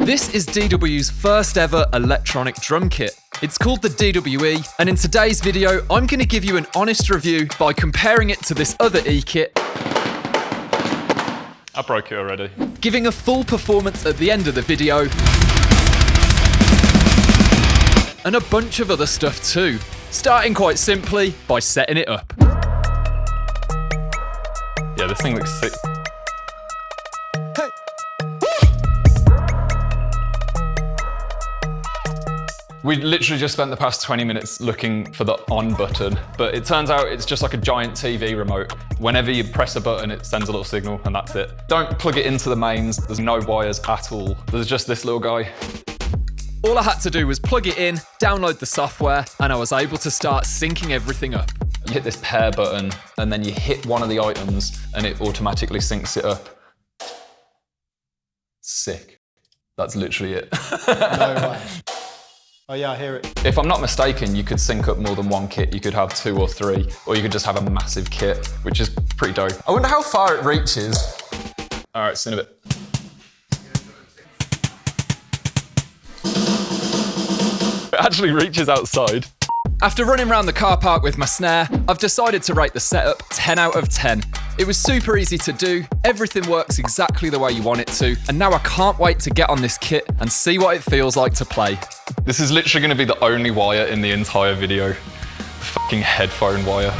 This is DW's first ever electronic drum kit. It's called the DWE, and in today's video, I'm going to give you an honest review by comparing it to this other E-kit. I broke it already. Giving a full performance at the end of the video, and a bunch of other stuff too. Starting quite simply by setting it up. Yeah, this thing looks sick. We literally just spent the past 20 minutes looking for the on button, but it turns out it's just like a giant TV remote. Whenever you press a button, it sends a little signal and that's it. Don't plug it into the mains. There's no wires at all. There's just this little guy. All I had to do was plug it in, download the software, and I was able to start syncing everything up. You hit this pair button and then you hit one of the items and it automatically syncs it up. Sick. That's literally it. No way. Oh yeah, I hear it. If I'm not mistaken, you could sync up more than one kit. You could have 2 or 3, or you could just have a massive kit, which is pretty dope. I wonder how far it reaches. All right, see you in a bit. It actually reaches outside. After running around the car park with my snare, I've decided to rate the setup 10 out of 10. It was super easy to do, everything works exactly the way you want it to, and now I can't wait to get on this kit and see what it feels like to play. This is literally going to be the only wire in the entire video. The fucking headphone wire.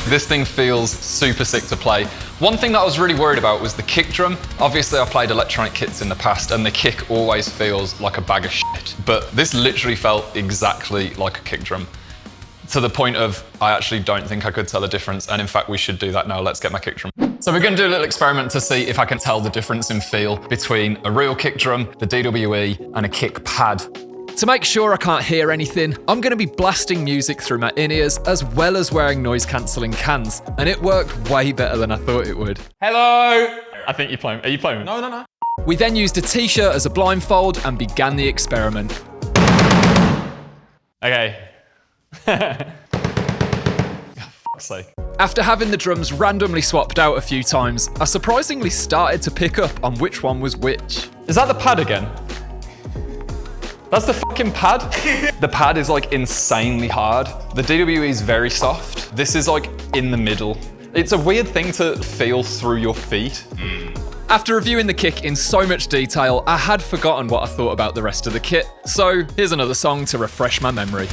This thing feels super sick to play. One thing that I was really worried about was the kick drum. Obviously, I've played electronic kits in the past and the kick always feels like a bag of shit. But this literally felt exactly like a kick drum. To the point of, I actually don't think I could tell a difference. And in fact, we should do that now. Let's get my kick drum. So we're gonna do a little experiment to see if I can tell the difference in feel between a real kick drum, the DWE, and a kick pad. To make sure I can't hear anything, I'm going to be blasting music through my in-ears as well as wearing noise-cancelling cans, and it worked way better than I thought it would. Hello! I think you're playing. Are you playing? No. We then used a t-shirt as a blindfold and began the experiment. Okay. For fuck's sake. After having the drums randomly swapped out a few times, I surprisingly started to pick up on which one was which. Is that the pad again? That's the fucking pad. The pad is like insanely hard. The DWE is very soft. This is like in the middle. It's a weird thing to feel through your feet. After reviewing the kick in so much detail, I had forgotten what I thought about the rest of the kit. So here's another song to refresh my memory.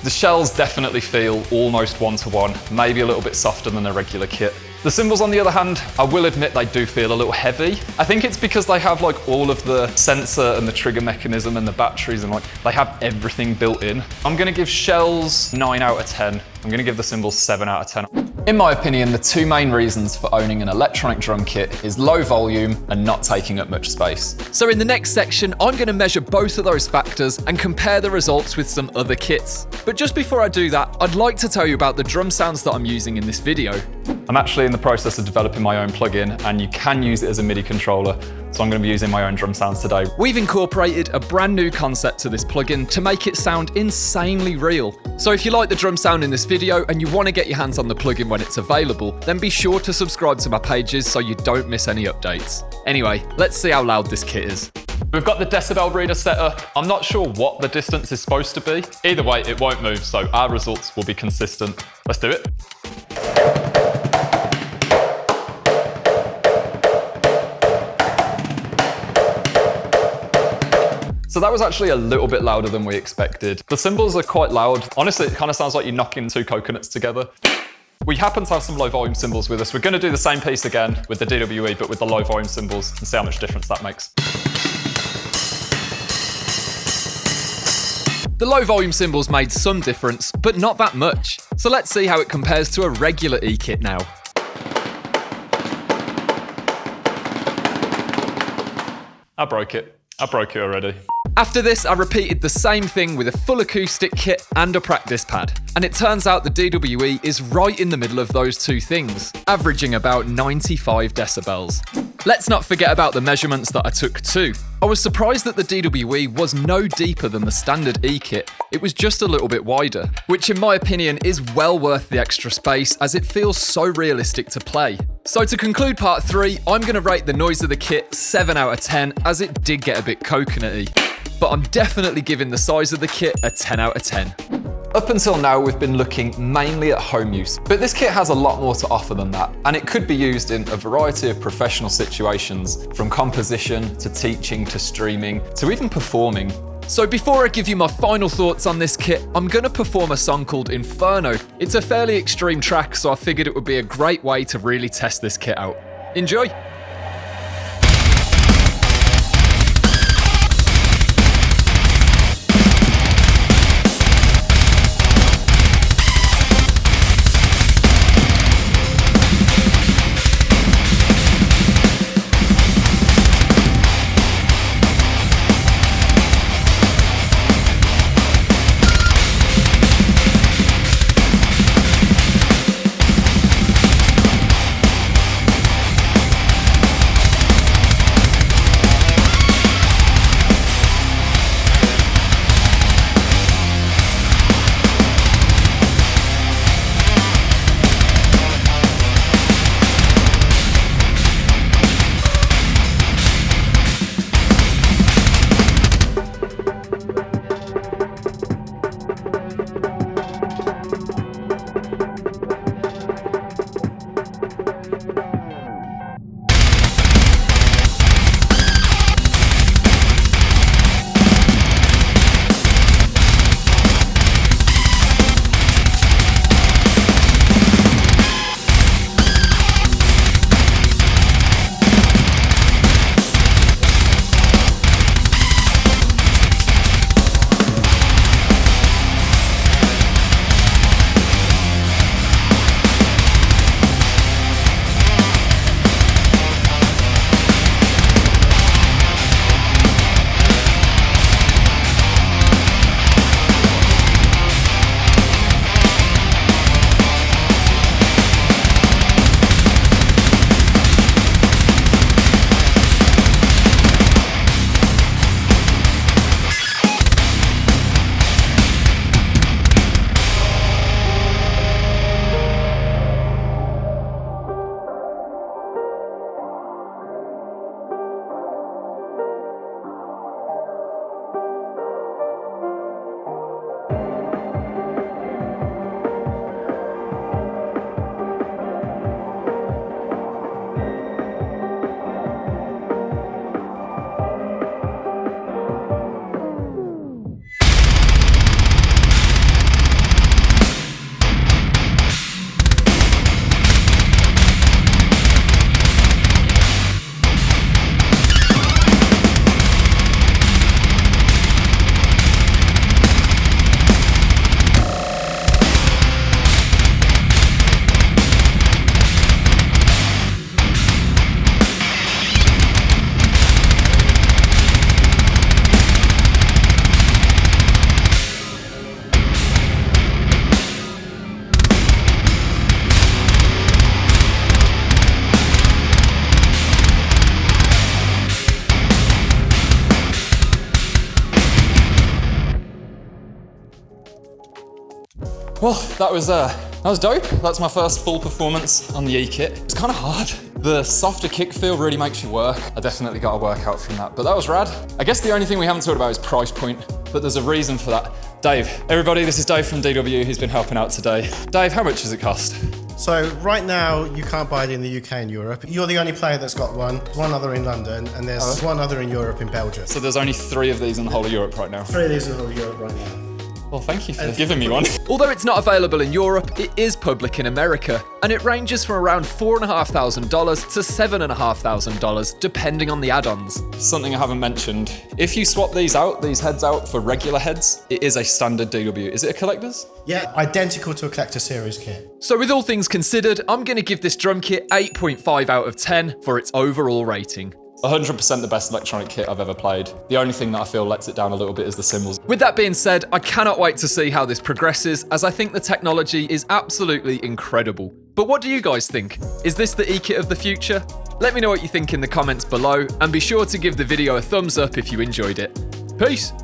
The shells definitely feel almost one-to-one, maybe a little bit softer than a regular kit. The cymbals, on the other hand, I will admit they do feel a little heavy. I think it's because they have like all of the sensor and the trigger mechanism and the batteries and like they have everything built in. I'm gonna give shells 9 out of 10. I'm gonna give the cymbals 7 out of 10. In my opinion, the 2 main reasons for owning an electronic drum kit is low volume and not taking up much space. So in the next section, I'm going to measure both of those factors and compare the results with some other kits. But just before I do that, I'd like to tell you about the drum sounds that I'm using in this video. I'm actually in the process of developing my own plugin and you can use it as a MIDI controller. So I'm going to be using my own drum sounds today. We've incorporated a brand new concept to this plugin to make it sound insanely real. So if you like the drum sound in this video and you want to get your hands on the plugin when it's available, then be sure to subscribe to my pages so you don't miss any updates. Anyway, let's see how loud this kit is. We've got the decibel reader set up. I'm not sure what the distance is supposed to be. Either way, it won't move, so our results will be consistent. Let's do it. So that was actually a little bit louder than we expected. The cymbals are quite loud. Honestly, it kind of sounds like you're knocking two coconuts together. We happen to have some low volume cymbals with us. We're going to do the same piece again with the DWE, but with the low volume cymbals and see how much difference that makes. The low volume cymbals made some difference, but not that much. So let's see how it compares to a regular E-kit now. I broke it already. After this, I repeated the same thing with a full acoustic kit and a practice pad. And it turns out the DWE is right in the middle of those two things, averaging about 95 decibels. Let's not forget about the measurements that I took too. I was surprised that the DWE was no deeper than the standard E-kit, it was just a little bit wider, which in my opinion is well worth the extra space as it feels so realistic to play. So to conclude part 3, I'm going to rate the noise of the kit 7 out of 10 as it did get a bit coconutty. But I'm definitely giving the size of the kit a 10 out of 10. Up until now, we've been looking mainly at home use, but this kit has a lot more to offer than that, and it could be used in a variety of professional situations, from composition to teaching to streaming to even performing. So before I give you my final thoughts on this kit, I'm going to perform a song called Inferno. It's a fairly extreme track, so I figured it would be a great way to really test this kit out. Enjoy! Well, that was dope. That's my first full performance on the E-kit. It's kind of hard. The softer kick feel really makes you work. I definitely got a workout from that, but that was rad. I guess the only thing we haven't talked about is price point, but there's a reason for that. Dave, everybody, this is Dave from DW who's been helping out today. Dave, how much does it cost? So right now, you can't buy it in the UK and Europe. You're the only player that's got one. One other in London, and there's one other in Europe in Belgium. So there's only 3 of these in the whole of Europe right now. 3 of these in the whole of Europe right now. Well, thank you for giving me one. Although it's not available in Europe, it is public in America, and it ranges from around $4,500 to $7,500, depending on the add-ons. Something I haven't mentioned. If you swap these heads out for regular heads, it is a standard DW. Is it a collector's? Yeah, identical to a collector series kit. So with all things considered, I'm going to give this drum kit 8.5 out of 10 for its overall rating. 100% the best electronic kit I've ever played. The only thing that I feel lets it down a little bit is the cymbals. With that being said, I cannot wait to see how this progresses, as I think the technology is absolutely incredible. But what do you guys think? Is this the e-kit of the future? Let me know what you think in the comments below, and be sure to give the video a thumbs up if you enjoyed it. Peace!